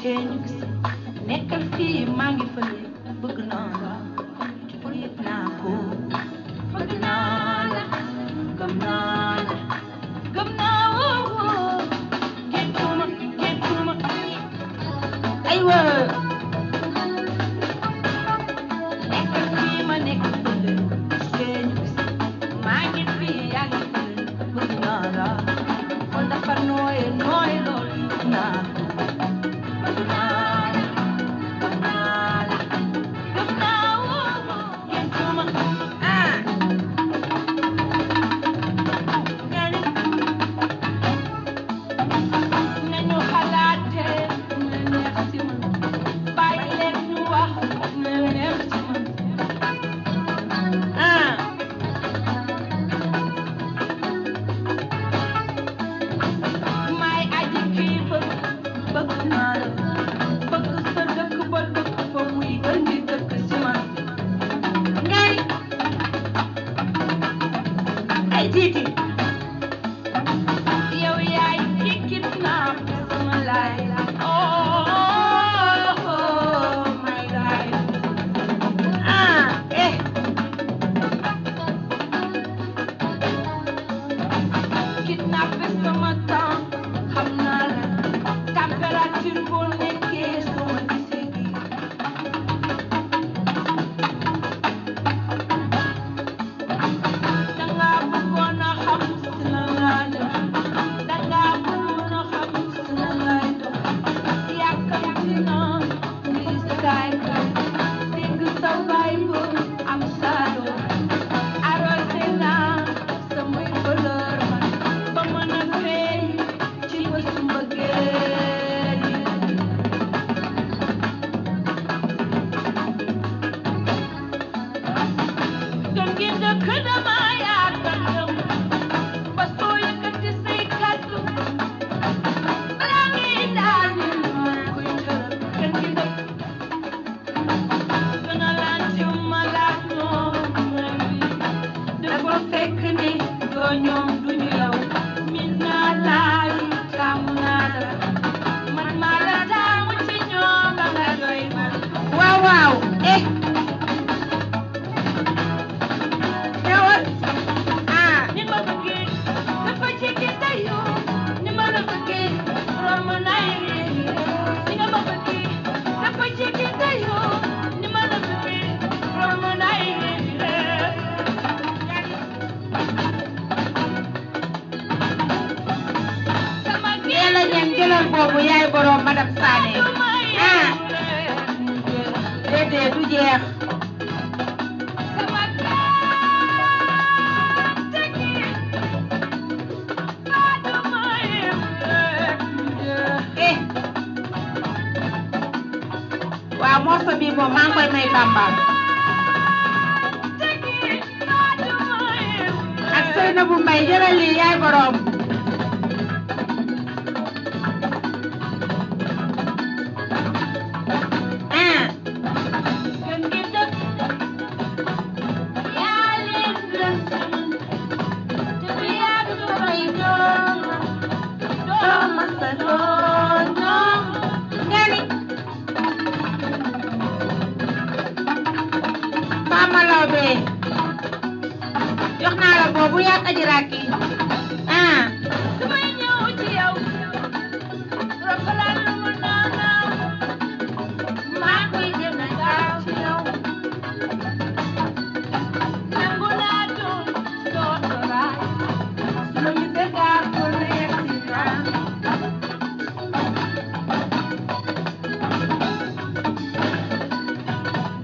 teñu nekkal fii maa ngi fële bëgg naa la yëg naa ko bëgg naa la gëm naa la gëm naa woo géntuma aywa nekkal fii ma nekk fële teñu maa ngi fii yaa ngi fële bëgg naa la kon dafa nooy lool naa bëgg naa boobu yaay borom madame Sané déedéet du jeex waaw morceau bi moom maa ngi koy may Bamba ak Seynabou Mbaye jëlal lii yaay borom jox naa la boobu yaa aji raaki damay ñëw ci yow roppalaan lu mu naana maa koy gën a gaaw ci yow nangu naa doon dootoraay lu ñu dëggaar ko nekk ci taan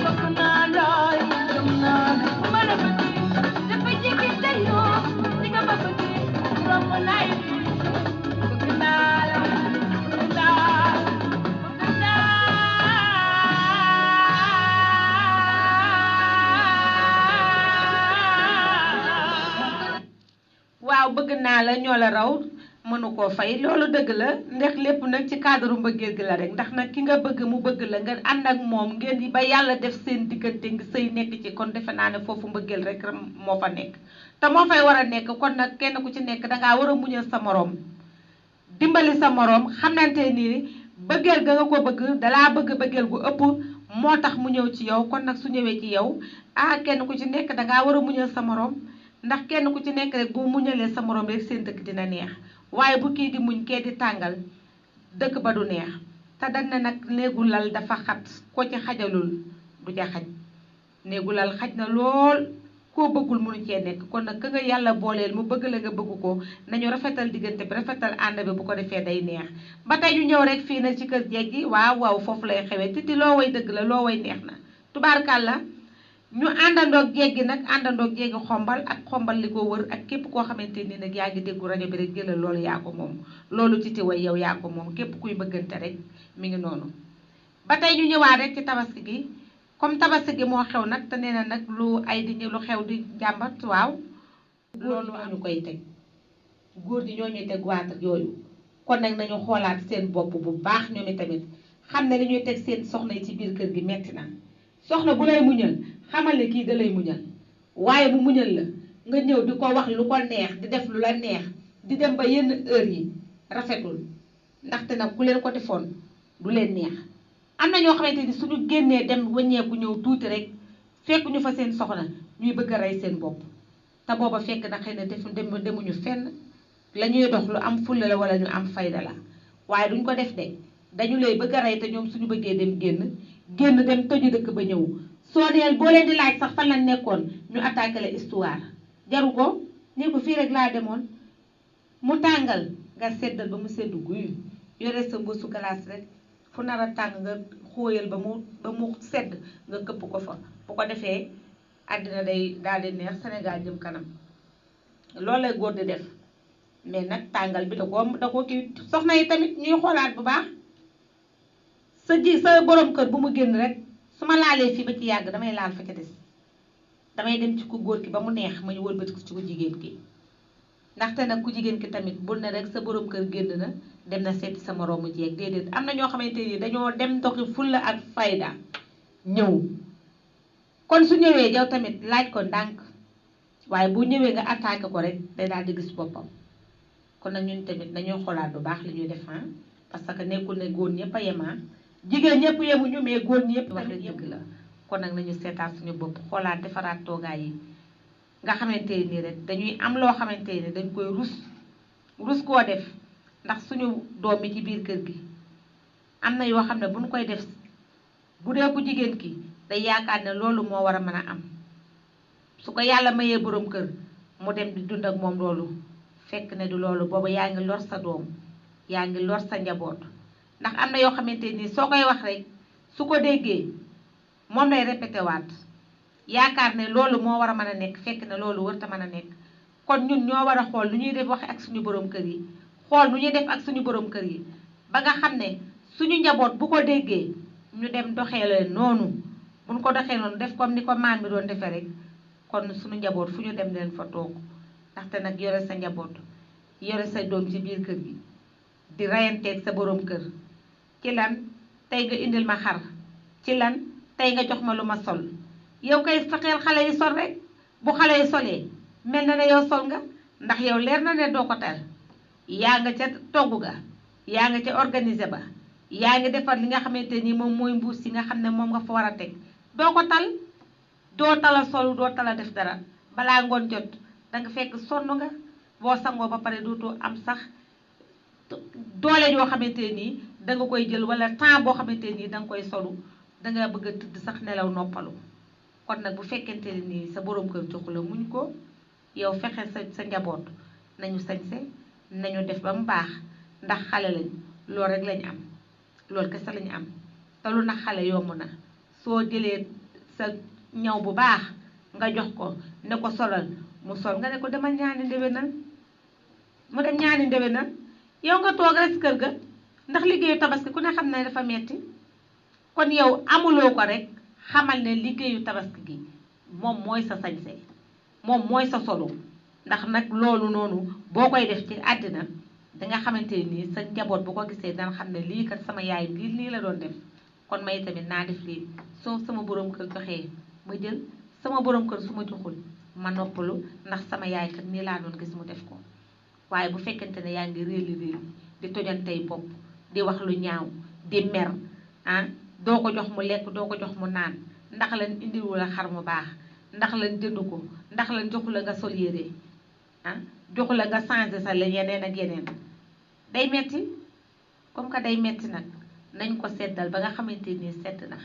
bëgg naa looy gëm naa ma la bëgg dafa jege dayoo ni nga ma bëggee romb naa yi bëgg naa la bëgg naa waaw bëgg naa la ñoo la raw mënu koo fay loolu dëgg la ndax lépp nag ci cadre mbëggeel gi la rek ndax nag ki nga bëgg mu bëgg la nga ànd ak moom ngeen di ba yàlla def seen diggante ngi sëy nekk ci kon defe naa ne foofu mbëggeel rek moo fa nekk te moo fay war a nekk kon nag kenn ku ci nekk dangaa war a muñal sa moroom dimbali sa moroom xamante ni bëggeel ga nga ko bëgg dalaa bëgg bëggeel gu ëpp moo tax mu ñëw ci yow. kon nag su ñëwee ci yow kenn ku ci nekk dangaa war a muñal sa morom, ndax kenn ku ci nekk rek boo muñalee sa morom rek seen dëkk dina neex. waaye bu kii di muñ kee di tàngal dëkk ba du neex. te dañ ne nag néegu lal dafa xat, ko ci xajalul du ca xaj. néegu lal xaj na lool, koo bëggul mënu cee nekk. kon nag ka nga yàlla booleel mu bëgg la nga bëgg ko, nañu rafetal diggante bi, rafetal ànd bi, bu ko defee day neex. ba tey ñu ñëw rek fii nag ci kër jeeg gi. waaw foofu lay xewee. Titi loo way dëgg la, loo way neex na tubaarkàlla. ñu àndandoog jeeg gi nag, àndandoog jeegi xombal ak xombal li ko wër, ak képp koo xamante ni nag yaa ngi déggu rajo bi rek jëlal loolu yaa ko moom. loolu Titi way yow yaa ko moom, képp kuy bëggante rek mi ngi noonu. ba tey ñu ñëwaat rek ci tabaski gi. comme tabaski gi moo xew nag te nee na nag lu xew di jàmbat. waaw loolu ñu koy teg góor ñi ñoo ñuy teg waat yooyu. kon nag nañu xoolaat seen bopp bu baax ñoom tamit, xam ne li ñuy teg seen soxna yi ci biir kër gi metti na. soxna bu lay muñal xamal ne kii da lay muñal, waaye mu muñal la nga ñëw di ko wax lu ko neex, di def lu la neex, di dem ba yenn heure yi rafetul. ndaxte nag ku leen ko defoon du leen neex. am na ñoo xamante ni suñu génnee dem wëññeeku ñëw tuuti rek fekk ñu fa seen soxna ñuy bëgg a rey seen bopp. te booba fekk na xëy na demuñu fenn, la ñuy dox lu am fulla la wala ñu am fayda la. waaye duñ ko def de, dañu lay bëgg a rey. te ñoom suñu bëggee dem génn dem toju dëkk ba ñëw. soo neel boo leen di laaj sax fan la nekkoon ñu attaqué la histoire. jaru ko, ne ko fii rek laa demoon. mu tàngal nga seddal ba mu seddu guy, yore sa mbuusu glace rek, fu nar a tàng nga xóoyal ba mu sedd nga këpp ko fa. bu ko defee àddina day daal di neex, Sénégal jëm kanam. loolu lay góor di def. mais nag tàngal bi da ko kii. soxna yi tamit ñuy xoolaat bu baax. sa borom kër bu mu génn rek su ma laalee fii ba ci yàgg damay laal fa ca des. damay dem ci ku góor ki ba mu neex ma ñu wëlbati ko ci ku jigéen ki. ndaxte nag ku jigéen ki tamit bul ne rek sa borom kër génn na dem na seeti sa moroomu jeeg. déedéet, am na ñoo xamante ni dañoo dem doxi fulla ak fayda ñëw. kon su ñëwee yow tamit laaj ko ndànk, waaye bu ñëwee nga attaqué ko rek day daal di gis boppam. kon nag ñun tamit dañoo xoolaat bu baax li ñuy def, parce que nekkul ne góor ñëpp a yem, jigéen ñëpp yemuñu, mais góor ñëpp wax dëgg la. kon nag nañu seetaat suñu bopp, xoolaat defaraat toogaay yi nga xamante ni rek dañuy am loo xamante ni dañ koy rus koo def. ndax suñu doom yi ci biir kër gi am na yoo xam ne buñ koy def, bu dee ku jigéen ki day yaakaar ne loolu moo war a mën a am. su ko yàlla mayee borom kër mu dem di dund ak moom loolu, fekk ne du loolu. boobu yaa ngi lor sa doom, yaa ngi lor sa njaboot. ndax am na yoo xamante ni soo koy wax rek su ko déggee moom lay répété waat, yaakaar ne loolu moo war a mën a nekk, fekk ne loolu warta mën a nekk. kon ñun ñoo war a xool nu ñuy def waxe ak suñu borom kër yi, xool nu ñuy def ak suñu borom kër yi ba nga xam ne suñu njaboot bu ko déggee ñu dem doxee leen noonu. buñ ko doxee noonu def comme ni ko maam bi doon defee rek, kon suñu njaboot fu ñu dem leen fa toog. ndaxte nag yore sa njaboot, yore sa doom ci biir kër gi di reyanteeg sa borom kër ci lan tey nga indil ma xar, ci lan tey nga jox ma lu ma sol. yow kay fexeel xale yi sol rek, bu xale yi solee mel na ne yow sol nga, ndax yow leer na ne doo ko tal. yaa nga ca togg ga, yaa nga ca organisé ba, yaa ngi defar li nga xamante ni moom mooy mbuus yi nga xam ne moom nga fa war a teg. doo ko tal, doo tala sol, doo tala def dara. balaa ngoon jot danga fekk sonn nga, boo sangoo ba pare dootoo am sax doole yoo xamante nii danga koy jël, wala temps boo xamante nii danga koy solu, danga bëgg a tëdd sax nelaw noppalu. kon nag bu fekkente ne nii sa borom kër joxu la muñ ko, yow fexe sa njaboot nañu sañse, nañu def ba mu baax. ndax xale lañ, loolu rek lañ am, loolu kese lañu am. te lu nag xale yomb na. soo jëlee sa ñaw bu baax nga jox ko ne ko solal mu sol, nga ne ko demal ñaani ndewenal mu dem ñaani ndewenal. yow nga toog rek kër ga, ndax liggéeyu tabaski ku ne xam ne dafa metti. kon yow amuloo ko rek, xamal ne liggéeyu tabaski gi moom mooy sa sañse, moom mooy sa solo. ndax nag loolu noonu boo koy def ci àddina danga xamante nii sa njaboot bu ko gisee dana xam ne lii kat sama yaay lii la doon def. kon may tamit naa def lii, soo sama borom kër joxee ma jël, sama borom kër su ma joxul ma noppalu, ndax sama yaay kat nii laa doon gis mu def ko. waaye bu fekkente ne yaa ngi réeli di tojantey bopp, di wax lu ñaaw, di mer ah doo ko jox mu lekk doo ko jox mu naan ndax lan indiwu la xar mu baax ndax lan jëndu ko ndax lan joxu la nga sol yére ah joxu la nga changé sa la yeneen ak yeneen day metti comme que day metti nag nañ ko seddal ba nga xamante ni sedd na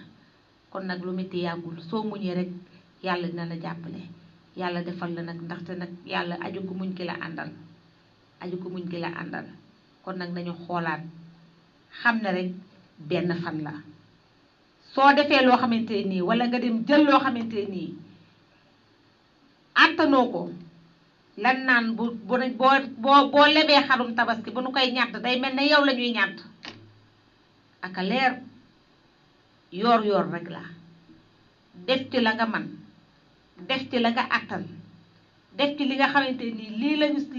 kon nag lu metti yàggul soo muñee rek yàlla dina la jàppale yàlla defal la nag ndaxte nag yàlla aju ko muñ ki la àndal aju ko muñ ki la àndal kon nag nañu xoolaat xam ne rek benn fan la soo defee loo xamante nii wala nga dem jël loo xamante nii àttanoo ko lan naan boo lebee xarum tabaski bu nu koy ñàtt day mel ne yow la ñuy ñàtt aka leer yoor rek la def ci la nga man def ci la nga àttan def ci li nga xamante nii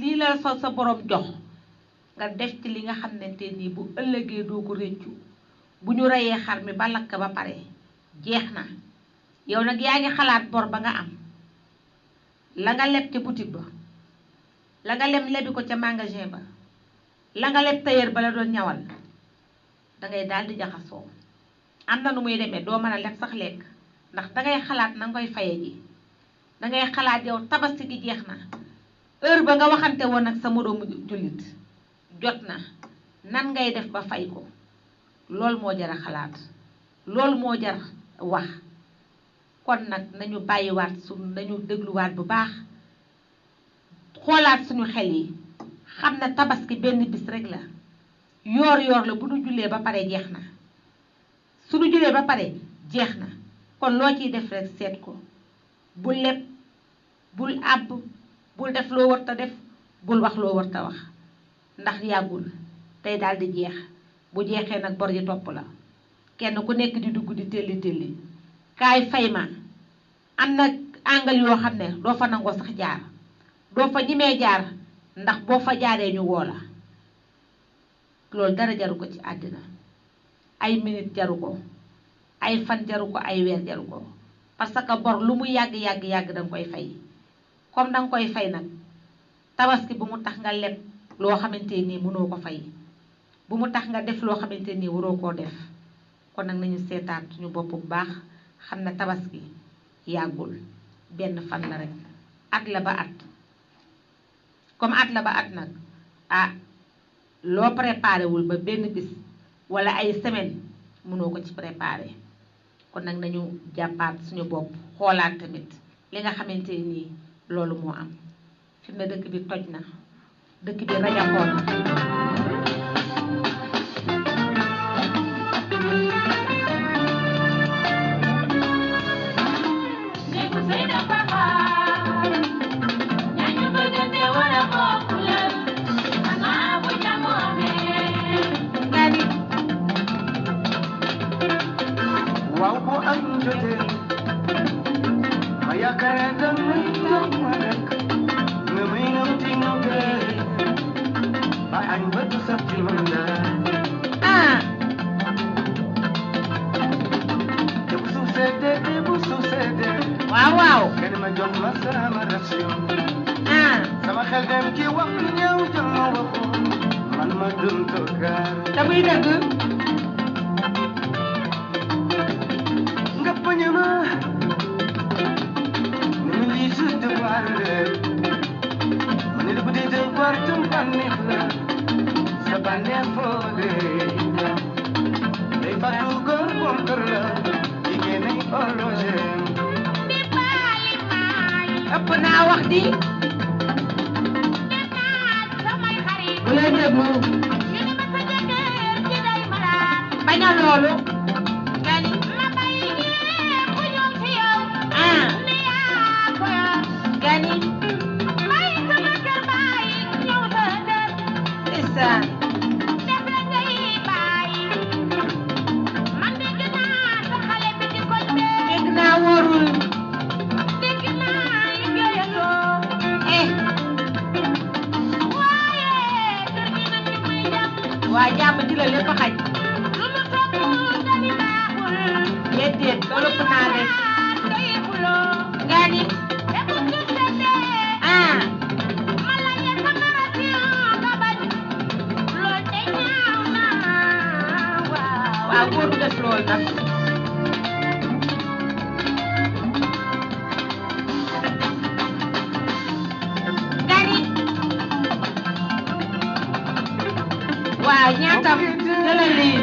lii la sa borom jox nga def ci li nga xamante nii bu ëllëgee doo ko réccu bu ñu reyee xar mi ba lakk ba pare jeex na yow nag yaa ngi xalaat bor ba nga am la nga leb ca boutique ba la nga lebi ko ca magasin ba la nga leb tailleur ba la doon ñawal dangay daal di jaxasoo am na nu muy demee doo mën a leb sax lekk ndax dangay xalaat na nga koy faye ji dangay xalaat yow tabaski gi jeex na heure ba nga waxante woon ak sa moroomu jullit jot na nan ngay def ba fay ko loolu moo jar a xalaat loolu moo jar wax kon nag nañu bàyyiwaat nañu dégluwaat bu baax xoolaat suñu xel yi xam ne tabaski benn bis rek la yoor la bu nu jullee ba pare jeex na suñu jullee ba pare jeex na kon loo ciy def rek seet ko bul leb bul àbb bul def loo warta def bul wax loo warta wax ndax yàggul tey daal di jeex bu jeexee nag bor yi topp la kenn ku nekk di dugg di telli kaay fay ma am na angal yoo xam ne doo fa nangoo sax jaar doo fa ñimee jaar ndax boo fa jaaree ñu woo la loolu dara jaru ko ci àddina ay minute jaru ko ay fan jaru ko ay weer jaru ko parce que bor lu mu yàgg danga koy fay comme danga koy fay nag tabaski bu mu tax nga leb loo xamante nii mënoo ko fay bu mu tax nga def loo xamante nii waroo koo def kon nag nañu seetaat suñu bopp bu baax xam ne tabaski yàggul benn fan la rek at la ba at comme at la ba at nag ah loo préparé wul ba benn bis wala ay semaine mënoo ko ci préparé kon nag nañu jàppaat suñu bopp xoolaat tamit li nga xamante nii loolu moo am fi mu ne dëkk bi toj na dëkk bi rajaxoon na Tapi dëgg nga pañama ni li su devoir man bu dee devoir tam banex la sa banex foole day fatu góor bon kër la jigéen ay horloge di bali may ëpp naa wax di bu leen déglu baña loolu gani ma bay ku ñoom ci yow ni yaa ko gani may sama kër baay ñëw sa kër isa def la ngay baay man dégg naa sa xale bi ci koñ be dégg naa wóorul dégg naa liggéeyaloo waaye kër gi nag ñu may jàmm waa jàmm ji la lépp xaj déedéet loolu ëpp naa def nga ni waaw góor du def loolu nag gani waaw ñaatam jëlal lii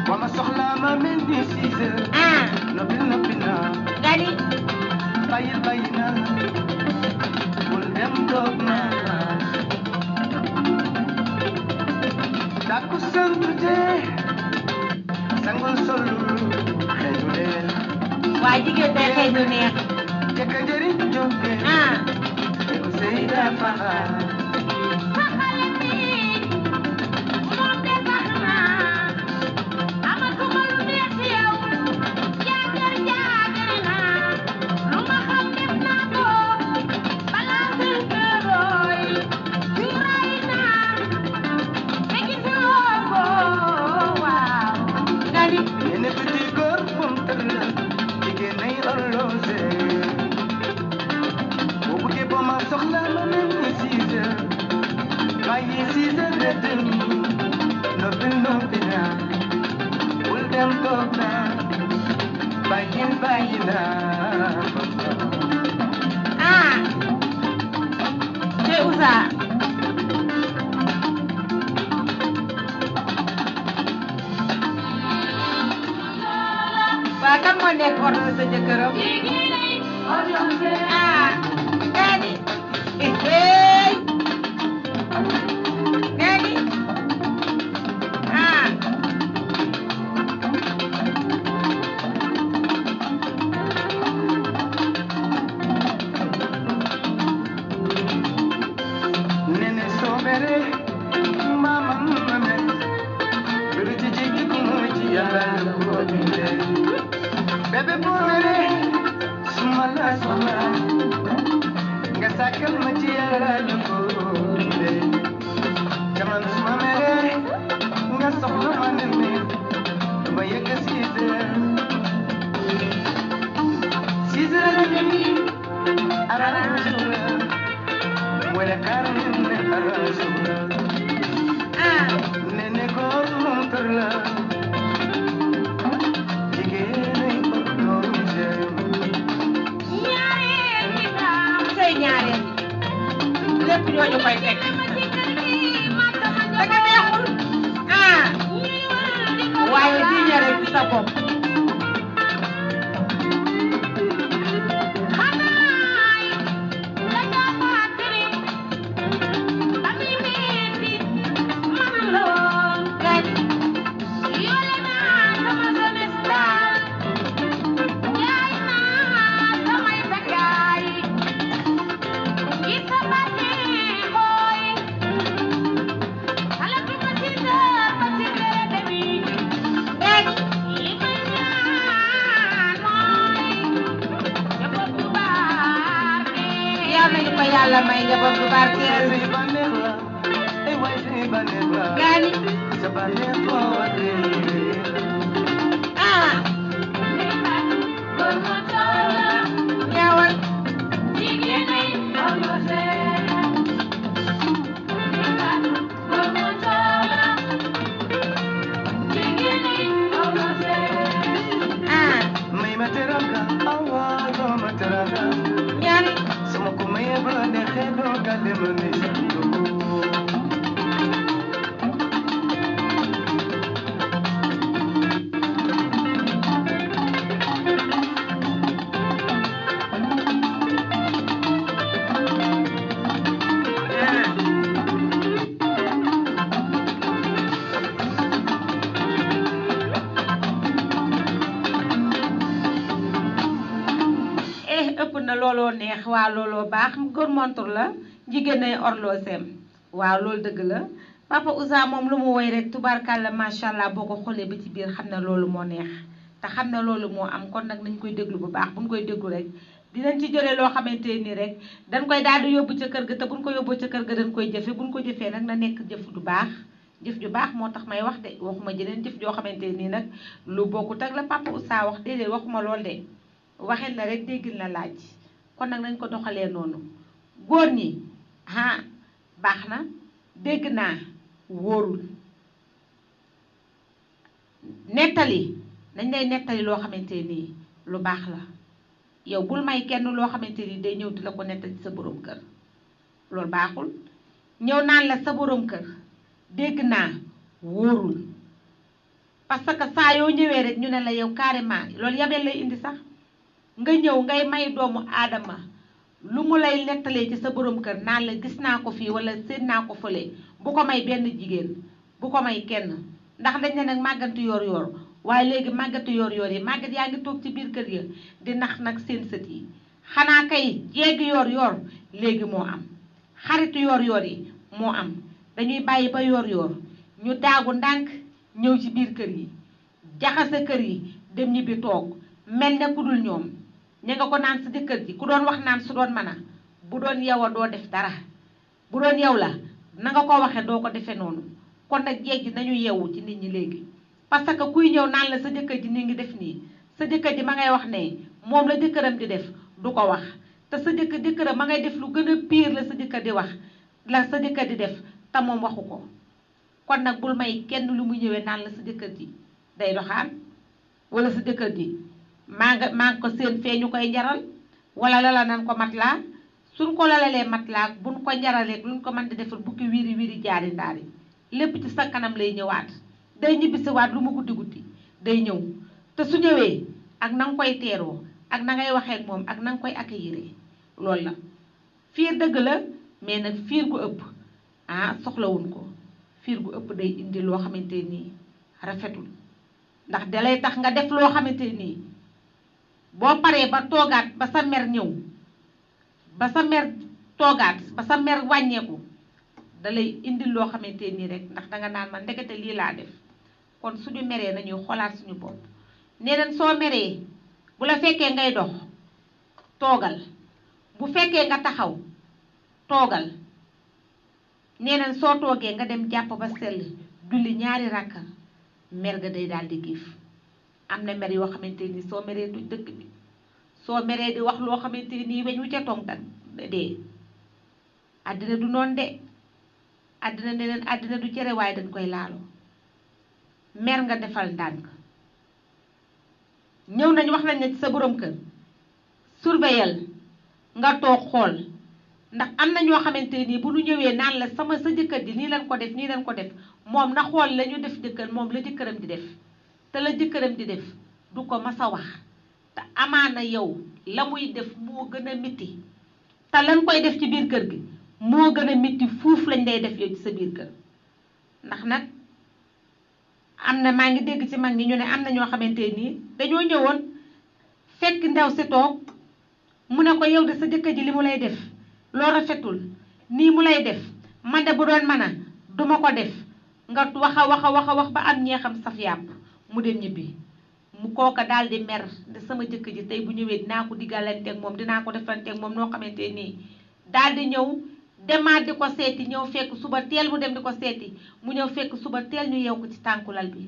Mama soxla ma mel ni 6 heures. Noppi naa. gani bàyyi naa. bul dem toog naa. takku santu jee. sangul solul xeetu leen. waa jigéen day xëy ñu neex jëkk jëriñ jóge. yow sey dafa Nene petit góor moom tër la jigéen ay orlosé boo bëggee ba ma soxla ma mel ni 6 heures bàyyi 6 heures de demi noppi naa bul dem toog naa bàyyi naa Cey Ousa waa kan moo nekk ordre sa jëkkëram gani hey gani nene soo mere mama ma mer biru ci jiggi ku mu ci yàlla la ko bindee bébé boo mere suma la soxla nga sàkkal ma ci yàlla la ko bindee jaman suma mere nga soxla ma nene ba yegg 6 heures 6 heures et demi arrange la Muere carne arrasura Nene góor moom tër la jigéen ay orlosé ñaareel bi daam say ñaareel lépp ñooñu koy teg danga neexul waaye di ñare ci sa bopp nañu ko yàlla may njaboot bu barkeel say bànneex la ay waay say bànneex la gani sa bànneex foo waree ñaawal may ma teranga awa doo ma teranga ñaani sama ko maye ba neexee doo gàdde ma ne sa ëpp na looloo neex waa looloo baax góor montur la jigéen ay orloseem waaw loolu dëgg la Papa Ousa moom lu mu woy rek tubaarkàlla macha allah boo ko xoolee ba ci biir xam ne loolu moo neex te xam ne loolu moo am kon nag nañ koy déglu bu baax buñ koy déglu rek dinañ ci jëlee loo xamante ni rek dañ koy daal di yóbbu ca kër ga te buñ ko yóbboo ca kër ga dañ koy jëfe buñ ko jëfee nag na nekk jëf du baax jëf ju baax moo tax may wax de waxuma jeneen jëf joo xamante nii nag lu bokkut ak la Papa Ousa wax déedéet waxuma lool de waxin la rek déggin la laaj kon nag nañ ko doxalee noonu góor ñi baax na dégg naa wóorul nettali dañ lay nettali loo xamante nii lu baax la yow bul may kenn loo xamante ni day ñëw di la ko nettali sa borom kër loolu baaxul ñëw naan la sa borom kër dégg naa wóorul parce que saa yoo ñëwee rek ñu ne la yow carrément loolu yabeel lay indi sax nga ñëw ngay may doomu aadama lu mu lay nettalee ci sa borom kër naan la gis naa ko fii wala séen naa ko fële bu ko may benn jigéen bu ko may kenn ndax dañ ne nag màggantu yor waaye léegi màggatu yor yi màggat yaa ngi toog ci biir kër ya di nax nag seen sët yi xanaa kay jéegi yor léegi moo am xaritu yor yi moo am dañuy bàyyi ba yor ñu daagu ndànk ñëw ci biir kër yi jaxase kër yi dem ñibbi toog mel ne ku dul ñoom ña nga ko naan sa jëkkër ji ku doon wax naan su doon mën a bu doon yow a doo def dara bu doon yow la na nga ko waxe doo ko defee noonu kon nag jeeg ji nañu yeewu ci nit ñi léegi parce que kuy ñëw naan la sa jëkkër ji ni ngi def nii sa jëkkër ji ma ngay wax ne moom la jëkkëram di def du ko wax te sa jëkkëram ma ngay def lu gën a pire la sa jëkkër di wax la sa jëkkër di def te moom waxu ko kon nag bul may kenn lu mu ñëwee naan la sa jëkkër ji day doxaan wala sa jëkkër ji maa ngi ko seen fee ñu koy njaral wala lala nan ko matlaa suñ ko lalalee matlaa buñ ko njaralee luñ ko mën di defal bukki wiri jaari ndaari lépp ci sa kanam lay ñëwaat day ñibbisiwaat lu mu guddi day ñëw te su ñëwee ak na nga koy teeroo ak na ngay waxee ak moom ak na nga koy accueillir loolu la fiir dëgg la mais nag fiir gu ëpp soxlawuñ ko fiir gu ëpp day indi loo xamante nii rafetul ndax dalay tax nga def loo xamante nii boo paree ba toogaat ba sa mer ñëw ba sa mer toogaat ba sa mer wàññeeku dalay indil loo xamante nii rek ndax danga naan man ndekete lii laa def kon suñu meree nañuy xolaat suñu bopp nee nañ soo meree bu la fekkee ngay dox toogal bu fekkee nga taxaw toogal nee nañ soo toogee nga dem jàpp ba sell julli ñaari rakka mer ga day daal di giif am na mer yoo xamante ni soo meree tuj dëkk bi soo meree di wax loo xamante nii weñ wu ca tongtan dee àddina du noon de àddina neneen àddina du cere waaye dañ koy laaloo mer nga defal ndànk ñëw nañ wax nañ ne ci sa borom kër surveiller nga toog xool ndax am na ñoo xamante nii bu ñu ñëwee naan la sa jëkkër ji nii lañ ko def nii lañ ko def moom na xool la ñu def jëkkër moom la jëkkëram di def te la jëkkëram di def du ko mas a wax te amaana yow la muy def moo gën a mitti te lañ koy def ci biir kër gi moo gën a mitti fuuf lañ lay def yow ci sa biir kër ndax nag am na maa ngi dégg ci mag ñi ñu ne am na ñoo xamante nii dañoo ñëwoon fekk ndaw si toog mu ne ko yow de sa jëkkër ji li mu lay def loo rafetul nii mu lay def man de bu doon mën a duma ko def nga wax ba am ñeexam saf yàpp mu dem ñibbi mu kooka daal di mer de sama jëkkër ji tey bu ñëwee dinaa ko diggalanteeg moom dinaa ko defanteeg moom noo xamante nii daal di ñëw demaat di ko seeti ñëw fekk suba teel mu dem di ko seeti mu ñëw fekk suba teel ñu yeew ko ci tànku lal bi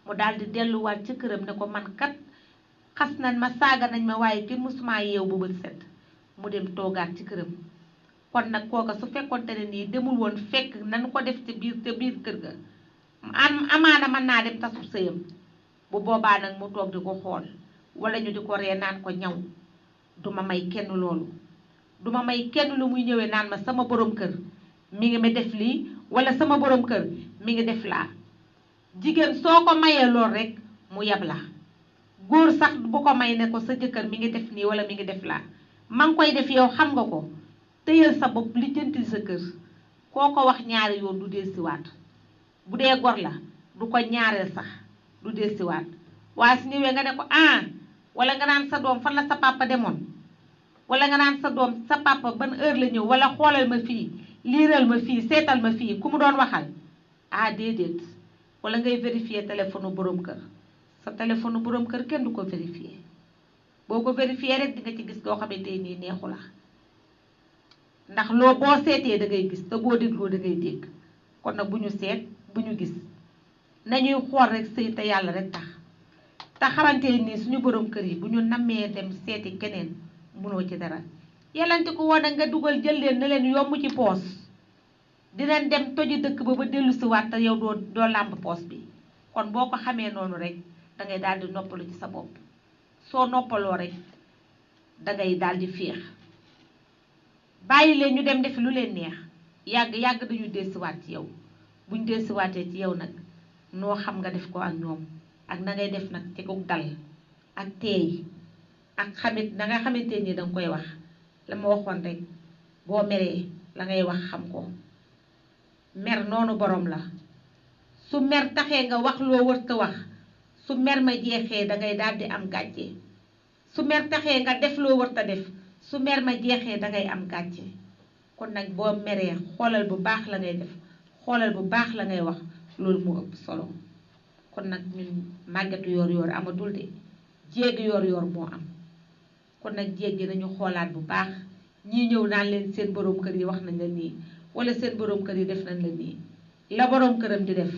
mu daal di delluwaat ca këram ne ko man kat xas nañ ma saaga nañ ma waaye kenn mësuma yeew bu bët set mu dem toogaat ci këram kon nag kooka su fekkonte ne nii demul woon fekk nañ ko def ci biir kër ga amaana mën naa dem tasub sëyam bu boobaa nag mu toog di ko xool wala ñu di ko ree naan ko ñaw duma may kenn loolu duma may kenn lu muy ñëwee naan ma sama borom kër mi ngi ma def lii wala sama borom kër mi ngi def laa jigéen soo ko mayee lool rek mu yab la góor sax bu ko may ne ko sa jëkkër mi ngi def nii wala mi ngi def laa ma ngi koy def yow xam nga ko tëyal sa bopp lijjanti sa kër koo ko wax ñaari yoon du dellusiwaat bu dee gor la du ko ñaareel sax du dellusiwaat waaye su ñëwee nga ne ko wala nga naan sa doom fan la sa papa demoon wala nga naan sa doom sa papa ban heure la ñëw wala xoolal ma fii liiral ma fii seetal ma fii ku mu doon waxal déedéet wala ngay vérifier téléphone borom kër sa téléphone borom kër kenn du ko vérifier boo ko vérifier rek di nga ci gis loo xamante nii neexu la ndax loo boo seetee da ngay gis te boo dégloo da ngay dégg kon nag bu ñu seet bu ñu gis nañuy xool rek sëy te yàlla rek tax te xamante nii suñu borom kër yi bu ñu nammee dem seeti keneen mënoo ci dara yelante ko woon nga dugal jël leen ne leen yomb ci poos dinañ dem toji dëkk ba dellu si waat te yow doo làmb poos bi kon boo ko xamee noonu rek da ngay daal di noppalu ci sa bopp soo noppaloo rek da ngay daal di féex bàyyi leen ñu dem defi lu leen neex yàgg dañu dellusiwaat ci yow buñ dellusiwaatee ci yow nag noo xam nga def ko ak ñoom ak na ngay def nag ci ku dal ak teey ak xamit na nga xamante ni danga koy wax la ma waxoon rek boo meree la ngay wax xam ko mer noonu borom la su mer taxee nga wax loo wërta wax su mer ma jeexee da ngay daal di am gàcce su mer taxee nga def loo wërta def su mer ma jeexee da ngay am gàcce kon nag boo meree xoolal bu baax la ngay def xoolal bu baax la ngay wax loolu moo ëpp solo kon nag ñun màggetu yor amatul de jéegi yor moo am kon nag jéegi nañu xoolaat bu baax ñii ñëw naan leen seen borom kër yi wax nañ la nii wala seen borom kër yi def nañ la nii la borom këram di def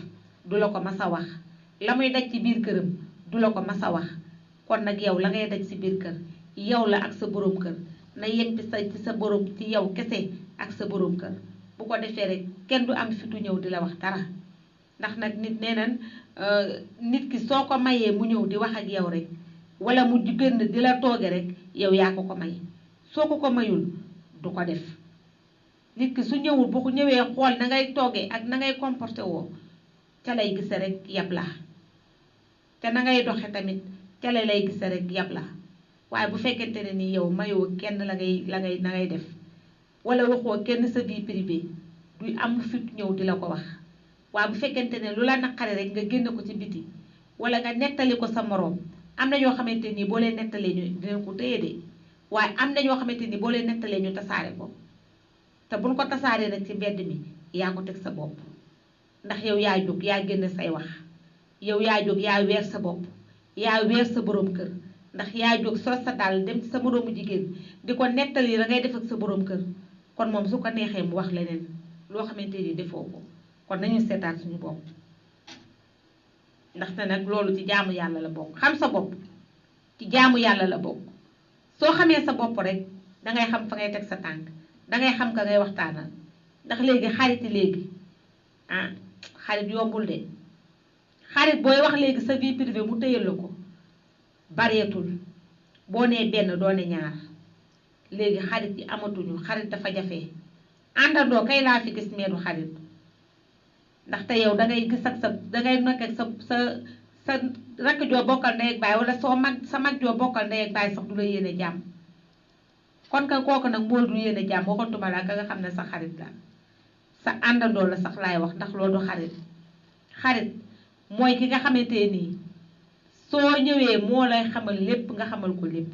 du la ko mas a wax la muy daj ci biir këram du la ko mas a wax kon nag yow la ngay daj ci biir kër yow la ak sa borom kër na yem ci sa borom ci yow kese ak sa borom kër bu ko defee rek kenn du am fitu ñëw di la wax dara ndax nag nit nee nañ nit ki soo ko mayee mu ñëw di wax ak yow rek wala mu génn di la tooge rek yow yaa ko may soo ko mayul du ko def nit ki su ñëwul bu ko ñëwee xool na ngay toogee ak na ngay comporté woo ca lay gise rek yab la te na ngay doxe tamit ca lay gise rek yab la waaye bu fekkente ne ni yow mayoo kenn na ngay def wala waxoo kenn sa vie privée du am fit ñëw di la ko wax waaye bu fekkente ne lu la naqari rek nga génn ko ci biti wala nga nettali ko sa moroom am na ñoo xamante ni boo leen nettalee ñu dinañ ko téye de waaye am na ñoo xamante ni boo leen nettalee ñu tasaare ko te buñ ko tasaaree nag ci mbedd mi yaa ko teg sa bopp ndax yow yaa jóg yaa génn say wax yow yaa jóg yaa weer sa bopp yaa weer sa borom kër ndax yaa jóg sol sa dàll dem ci sa moroomu jigéen di ko nettali la ngay def ak sa borom kër kon moom su ko neexee mu wax leneen loo xamante ni defoo ko kon nañu seetaat suñu bopp ndaxte nag loolu ci jaamu yàlla la bokk xam sa bopp ci jaamu yàlla la bokk soo xamee sa bopp rek dangay xam fa ngay teg sa tànk dangay xam ka ngay waxtaanal ndax léegi xariti léegi xarit yombul de xarit booy wax léegi sa vie privée mu tëyal la ko bareetul boo nee benn doo ne ñaar léegi xarit yi amatuñu xarit dafa jafe àndandoo kay laa fi gis meedu xarit ndaxte yow dangay gis ak dangay nekk ak sa rakk joo bokkal ndey ak baay wala sa mag joo bokkal ndey ak baay sax du la yéene jàmm kon ka kooku nag moo du yéene jàmm waxantuma la ka nga xam ne sa xarit la sa àndandoo la sax laay wax ndax loolu du xarit mooy ki nga xamante nii soo ñëwee moo lay xamal lépp nga xamal ko lépp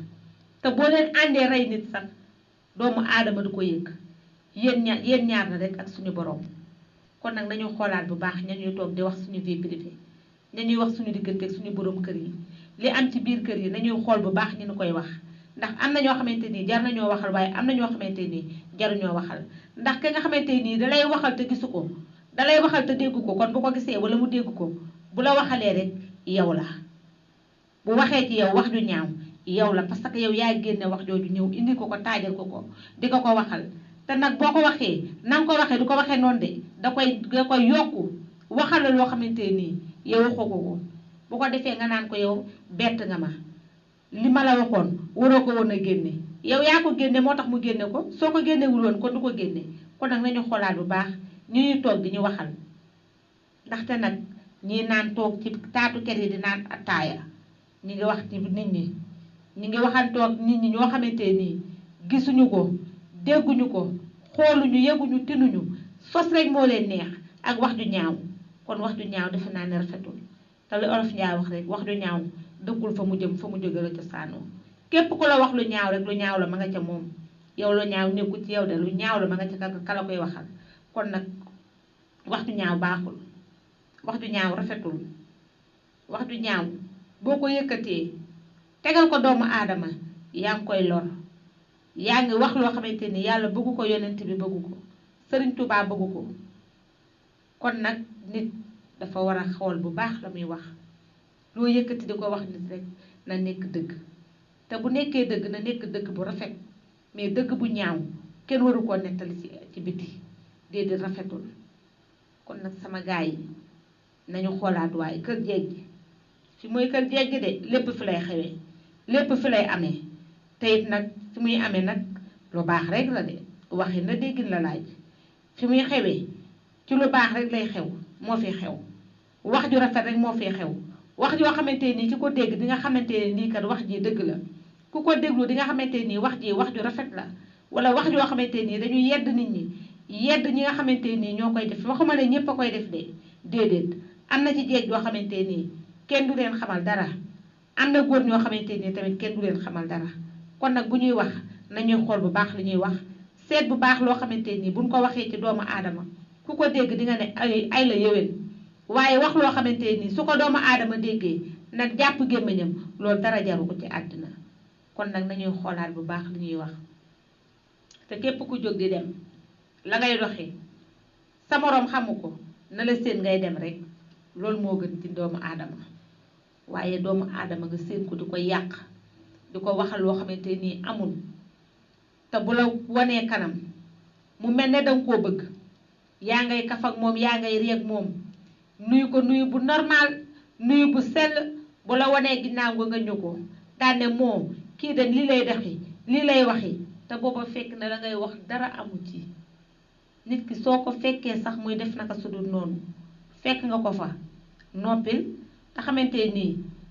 te boo leen àndee rey nit sax doomu aadama du ko yëg yéen ñaar na rek ak suñu borom kon nag nañu xoolaat bu baax ña ñuy toog di wax suñu vie privée ña ñuy wax suñu diggante ak suñu borom kër yi li am ci biir kër yi nañuy xool bu baax ñu koy wax ndax am na ñoo xamante nii jar nañoo waxal waaye am na ñoo xamante nii jaruñoo waxal ndax ki nga xamante nii dalay waxal te gisu ko dalay waxal te déggu ko kon bu ko gisee wala mu dégg ko bu la waxalee rek yow la bu waxee ci yow wax ju ñaaw yow la parce que yow yaa génne wax jooju ñëw indi ko taajal ko di ko waxal te nag boo ko waxee na nga ko waxee du ko waxee noonu de da koy yokku waxal la loo xamante nii yow waxoo ko bu ko defee nga naan ko yow bett nga ma li ma la waxoon waroo ko woon a génne yow yaa ko génne moo tax mu génne ko soo ko génnewul woon kon du ko génne kon nag nañu xoolaat bu baax ñuy toog di ñu waxal ndaxte nag ñi naan toog ci taatu kër yi di naan ataaya ñi ngi wax ci nit ñi ñi ngi waxantoog nit ñi ñoo xamante nii gisuñu ko dégguñu ko xooluñu yëguñu tinuñu sos rek moo leen neex ak wax ju ñaaw kon wax ju ñaaw defe naa ne rafetul te lu olof Njaay wax rek wax ju ñaaw dëkkul fa mu jëm fa mu jóge la cosaanoo képp ku la wax lu ñaaw rek lu ñaaw la ma nga ca moom yow lu ñaaw nekkul ci yow de lu ñaaw la ma nga ca kala koy waxal kon nag wax ju ñaaw baaxul wax ju ñaaw rafetul wax ju ñaaw boo ko yëkkatee tegal ko doomu aadama yaa ngi koy lor yaa ngi wax loo xamante ni yàlla bëggu ko yonent bi bëggu ko Sëriñ Tuubaa bëggu ko kon nag nit dafa war a xool bu baax la muy wax loo yëkkati di ko wax nit rek na nekk dëgg te bu nekkee dëgg na nekk dëgg bu rafet mais dëgg bu ñaaw kenn waru koo nettali ci biti déedéet rafetul kon nag sama gaay yi nañu xoolaat waaye kër jeeg gi fi mooy kër jeeg gi de lépp fi lay xewee lépp fi lay amee te it nag fi muy amee nag lu baax rek la de waxin la déggin la laaj fi muy xewee ci lu baax rek lay xew moo fi xew wax ju rafet rek moo fi xew wax joo xamante nii ci ko dégg di nga xamante ne nii kat wax ji dëgg la ku ko déglu di nga xamante nii wax ji wax ju rafet la wala wax joo xamante nii dañuy yedd nit ñi yedd ñi nga xamante nii ñoo koy def waxuma ne ñëpp a koy def de déedéet am na ci jeeg joo xamante nii kenn du leen xamal dara am na góor ñoo xamante nii tamit kenn du leen xamal dara kon nag bu ñuy wax nañuy xool bu baax li ñuy wax seet bu baax loo xamante nii buñ ko waxee ci doomu aadama ku ko dégg di nga ne ay la yéwén waaye wax loo xamante nii su ko doomu aadama déggee nag jàpp gémmiñam loolu dara jaru ko ci àddina kon nag nañuy xoolaat bu baax li ñuy wax te képp ku jóg di dem la ngay doxee sa moroom xamu ko na la seen ngay dem rek loolu moo gën ci doomu aadama waaye doomu aadama nga seen ko di ko yàq di ko waxal loo xamante nii amul te bu la wanee kanam mu mel ne danga koo bëgg yaa ngay kaf ak moom yaa ngay réeg moom nuyu ko nuyu bu normal nuyu bu sell bu la wanee ginnaaw nga ñu ko daane moo kii de lii lay dexi lii lay waxi te booba fekk na la ngay wax dara amu ci nit ki soo ko fekkee sax muy def naka sudul noonu fekk nga ko fa noppil te xamante nii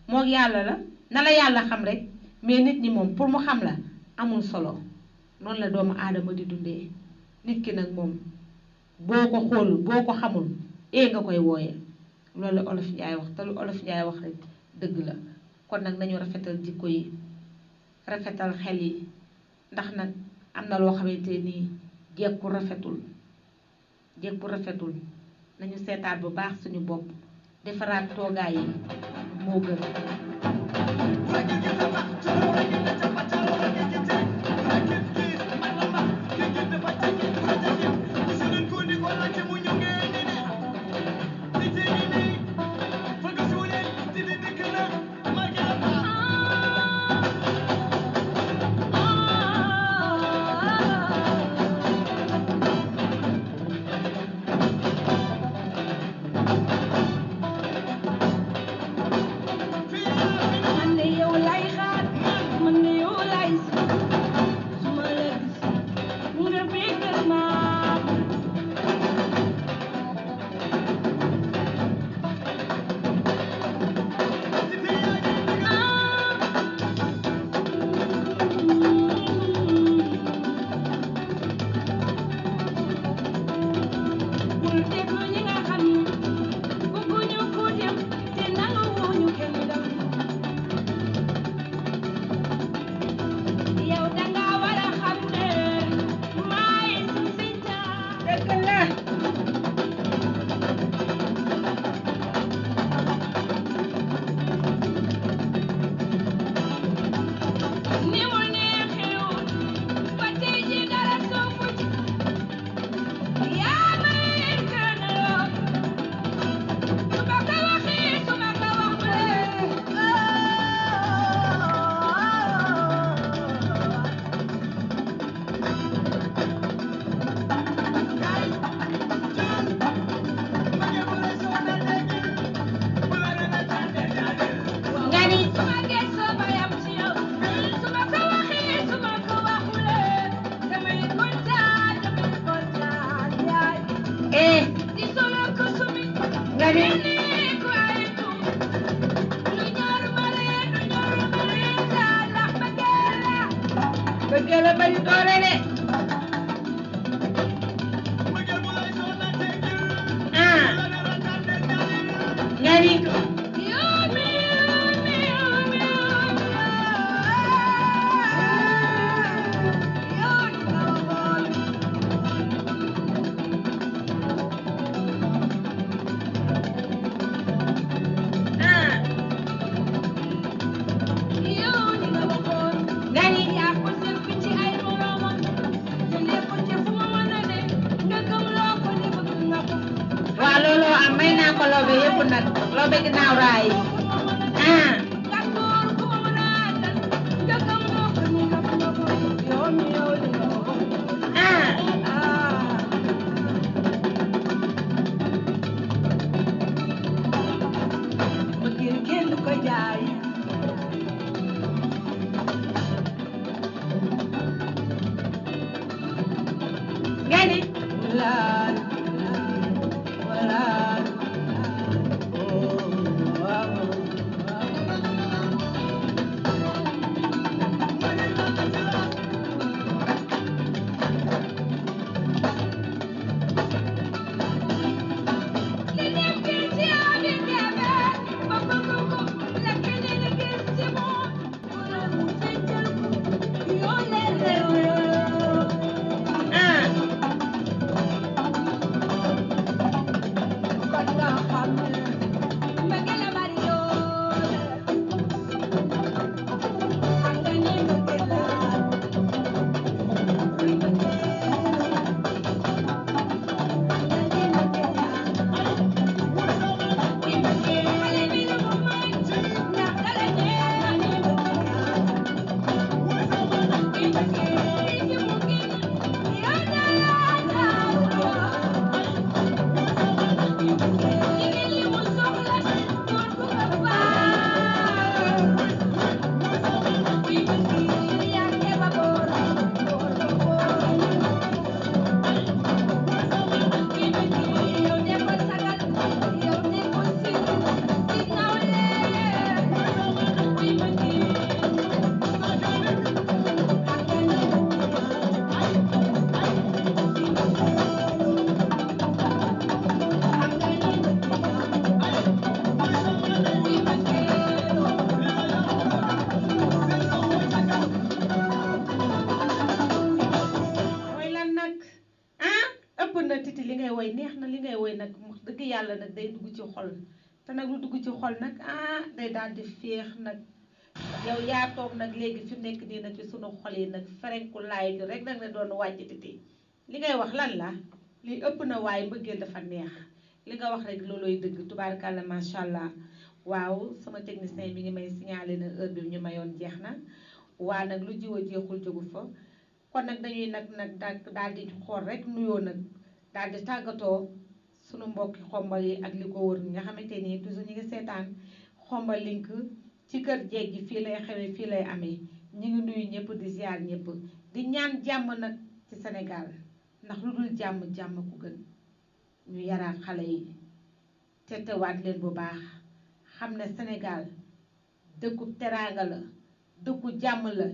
moo yàlla la na la yàlla xam rek mais nit ñi moom pour mu xam la amul solo noonu la doomu aadama di dundee nit ki nag moom boo ko xool boo ko xamul nga koy wooye loolu la olof Njaay wax te lu olof Njaay wax rek dëgg la kon nag nañu rafetal jikko yi rafetal xel yi ndax nag am na loo xamante nii jekku rafetul nañu seetaat bu baax suñu bopp defaraat toogaay yi moo gën titi li ngay woy neex na li ngay woy nag wax dëgg yàlla nag day dugg ci xol te nag lu dugg ci xol nag day daal di féex nag yow yaa toog nag léegi fi mu nekk nii nag ci sunu xol yi nag ferenku laay ju rek nag ne doon wàcc titi li ngay wax lan la li ëpp na waaye mbëggeel dafa neex li nga wax rek loolooy dëgg tubaarkàlla macha allah waaw sama technicien mi ngi may signalé na heure bi ñu mayoon jeex na waa nag lu jiw a jeexul jógu fa kon nag dañuy nag daal di xool rek nuyoo nag daal di tàggatoo sunu mbokki xombal yi ak li ko wër nga xamante ni toujours ñu ngi seetaan xombal link ci kër jeeg gi fii lay xewee fii lay amee ñu ngi nuyu ñëpp di ziar ñëpp di ñaan jàmm nag ci Sénégal ndax lu dul jàmm jàmm ku gën ñu yaraat xale yi tetewaat leen bu baax xam ne Sénégal dëkku teraanga la dëkku jàmm la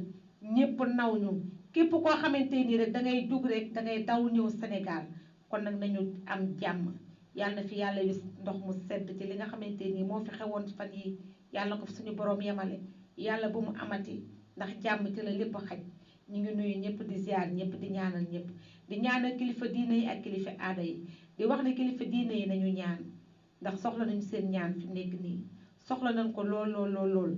ñëpp naw ñu képp koo xamante nii rek da ngay dugg rek da ngay daw ñëw Sénégal kon nag nañu am jàmm yàlla na fi yàlla wis ndox mu sedd ci li nga xamante nii moo fi xewoon fan yi yàlla na ko fi suñu borom yemale yàlla bu mu amati ndax jàmm ci la lépp xaj ñu ngi nuyu ñëpp di ziar ñëpp di ñaanal ñëpp di ñaanal kilifa diine yi ak kilifa aada yi di wax ne kilifa diine yi nañu ñaan ndax soxla nañu seen ñaan fi mu nekk nii soxla nañ ko lool lool lool lool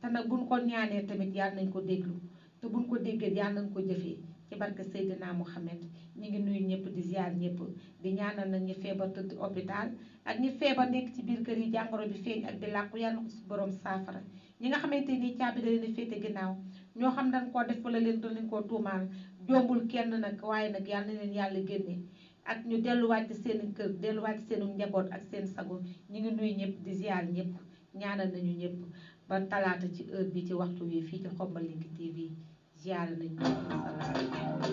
te nag buñ ko ñaanee tamit yàlla nañ ko déglu te buñ ko déggee yàlla nañ ko jëfee ci barke Seydina Mouhamed ñu ngi nuyu ñëpp di ziar ñëpp di ñaanal nag ñi feebar tëdd hôpital ak ñi feebar nekk ci biir kër yi jàngoro bi feeñ ak di làqu yàlla na ko su borom saafara ñi nga xamante ni caabi da leen a féete ginnaaw ñoo xam dañ koo def wala leen doon leen koo tuumaal jombul kenn nag waaye nag yàlla na leen yàlla génne ak ñu delluwaat ci seen kër delluwaat ci seenu njaboot ak seen sago ñu ngi nuyu ñëpp di ziar ñëpp ñaanal nañu ñëpp ba talaata ci heure bi ci waxtu wi fii ci Xombal Link TV ziar nañu ñëpp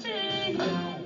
Say